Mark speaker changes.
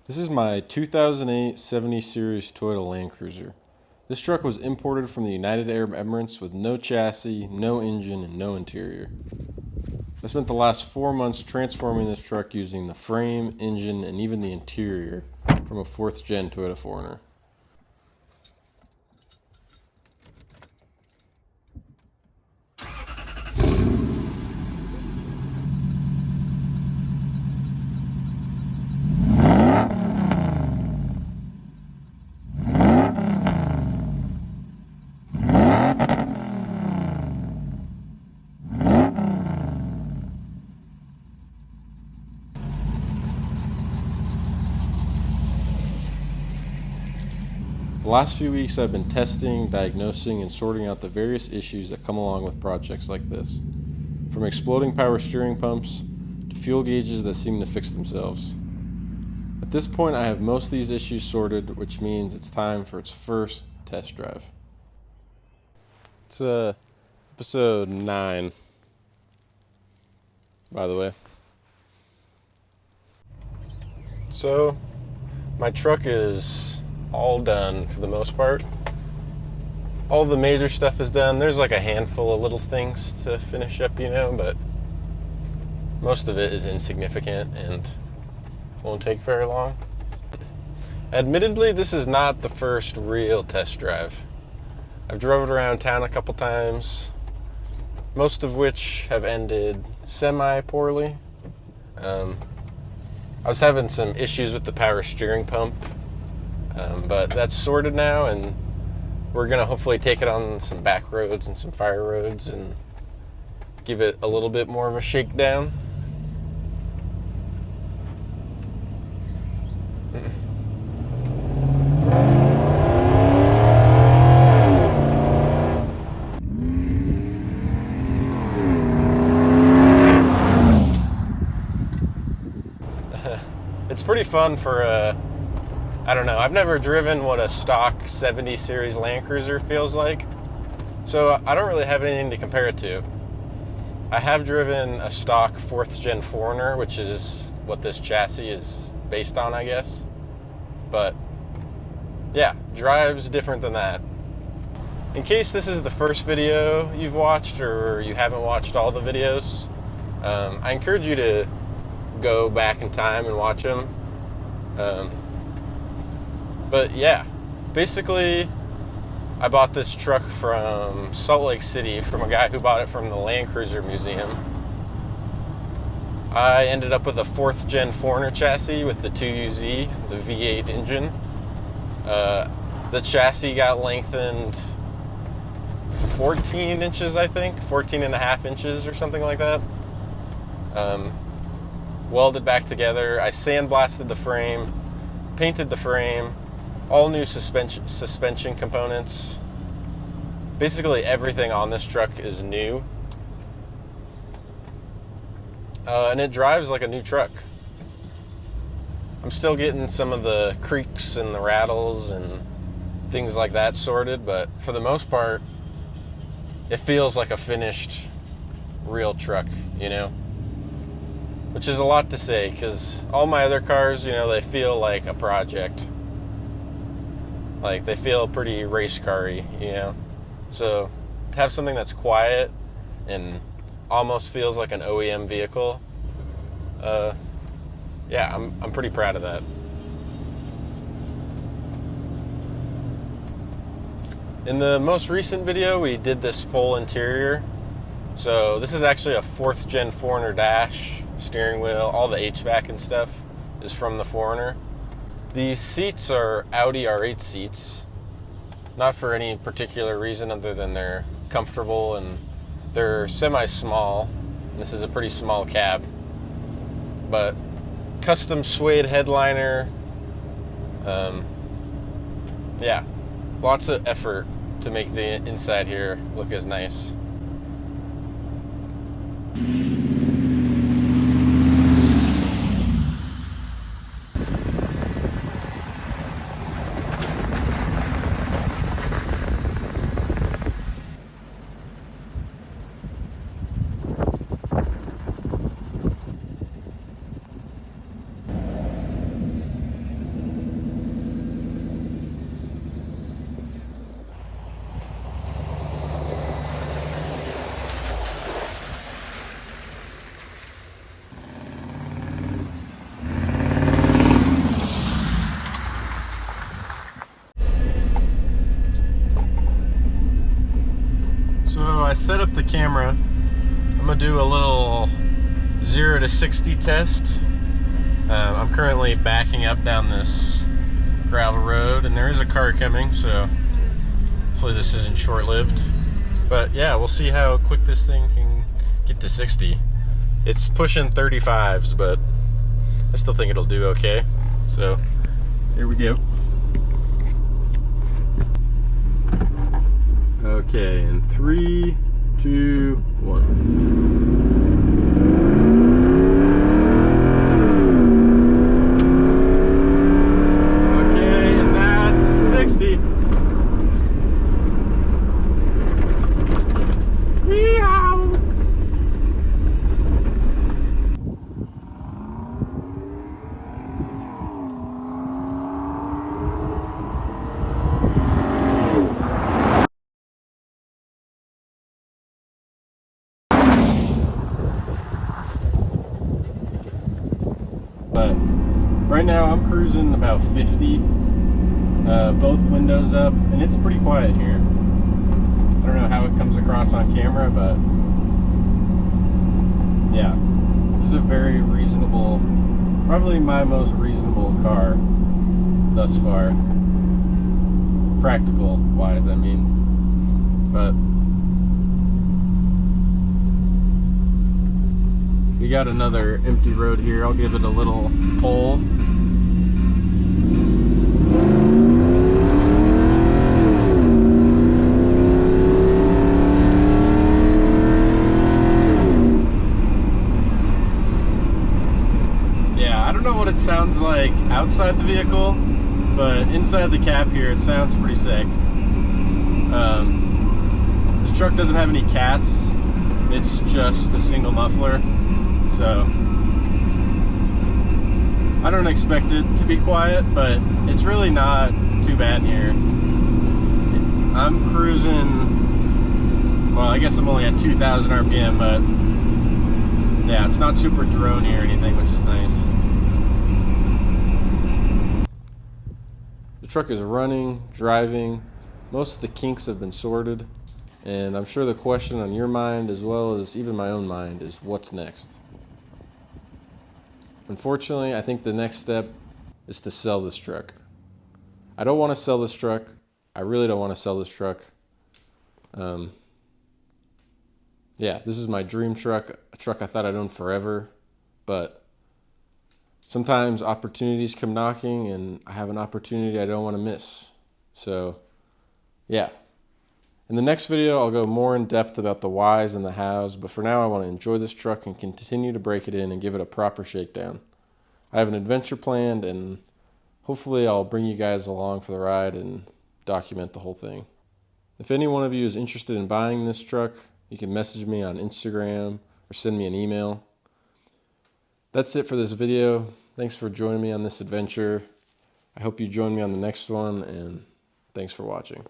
Speaker 1: This is my 2008 70 Series Toyota Land Cruiser. This truck was imported from the United Arab Emirates with no chassis, no engine, and no interior. I spent the last 4 months transforming this truck using the frame, engine, and even the interior from a 4th gen Toyota 4Runner. The last few weeks I've been testing, diagnosing, and sorting out the various issues that come along with projects like this. From exploding power steering pumps to fuel gauges that seem to fix themselves. At this point I have most of these issues sorted, which means it's time for its first test drive. It's episode 9, by the way. So, my truck is all done for the most part. All the major stuff is done. There's like a handful of little things to finish up, but most of it is insignificant and won't take very long. Admittedly, this is not the first real test drive. I've drove it around town a couple times, most of which have ended semi-poorly. I was having some issues with the power steering pump, but that's sorted now, and we're gonna hopefully take it on some back roads and some fire roads and give it a little bit more of a shakedown. It's pretty fun for I don't know, I've never driven what a stock 70 Series Land Cruiser feels like, so I don't really have anything to compare it to. I have driven a stock 4th gen 4Runner, which is what this chassis is based on, I guess. But yeah, drive's different than that. In case this is the first video you've watched or you haven't watched all the videos, I encourage you to go back in time and watch them. But yeah, basically I bought this truck from Salt Lake City from a guy who bought it from the Land Cruiser Museum. I ended up with a 4th gen 4Runner chassis with the 2UZ, the V8 engine. The chassis got lengthened 14 inches, I think, 14 and a half inches or something like that. Welded back together. I sandblasted the frame, painted the frame, all new suspension components. Basically everything on this truck is new. And it drives like a new truck. I'm still getting some of the creaks and the rattles and things like that sorted, but for the most part, it feels like a finished real truck, Which is a lot to say, because all my other cars, they feel like a project. Like, they feel pretty race car-y, So, to have something that's quiet and almost feels like an OEM vehicle, yeah, I'm pretty proud of that. In the most recent video, we did this full interior. So this is actually a 4th gen 4Runner dash, steering wheel, all the HVAC and stuff is from the 4Runner. These seats are Audi R8 seats, not for any particular reason other than they're comfortable and they're semi-small. This is a pretty small cab, but custom suede headliner. Yeah, lots of effort to make the inside here look as nice. set up the camera. I'm gonna do a little 0 to 60 test. I'm currently backing up down this gravel road, and there is a car coming, so hopefully this isn't short-lived. But yeah, we'll see how quick this thing can get to 60. It's pushing 35s, but I still think it'll do okay. So here we go. Okay, in 3, 2, 1. But right now I'm cruising about 50, both windows up, and it's pretty quiet here. I don't know how it comes across on camera, but yeah, this is a very reasonable, probably my most reasonable car thus far, practical wise I mean. But we got another empty road here. I'll give it a little pull. Yeah, I don't know what it sounds like outside the vehicle, but inside the cab here it sounds pretty sick. This truck doesn't have any cats. It's just a single muffler. So I don't expect it to be quiet, but it's really not too bad here. I'm cruising, well, I guess I'm only at 2,000 RPM, but yeah, it's not super droney or anything, which is nice. The truck is running, driving. Most of the kinks have been sorted, and I'm sure the question on your mind, as well as even my own mind, is what's next? Unfortunately, I think the next step is to sell this truck. I don't want to sell this truck. I really don't want to sell this truck. Yeah, this is my dream truck, a truck I thought I'd own forever, but sometimes opportunities come knocking, and I have an opportunity I don't want to miss. So, yeah. In the next video, I'll go more in depth about the whys and the hows, but for now I want to enjoy this truck and continue to break it in and give it a proper shakedown. I have an adventure planned, and hopefully I'll bring you guys along for the ride and document the whole thing. If any one of you is interested in buying this truck, you can message me on Instagram or send me an email. That's it for this video. Thanks for joining me on this adventure. I hope you join me on the next one, and thanks for watching.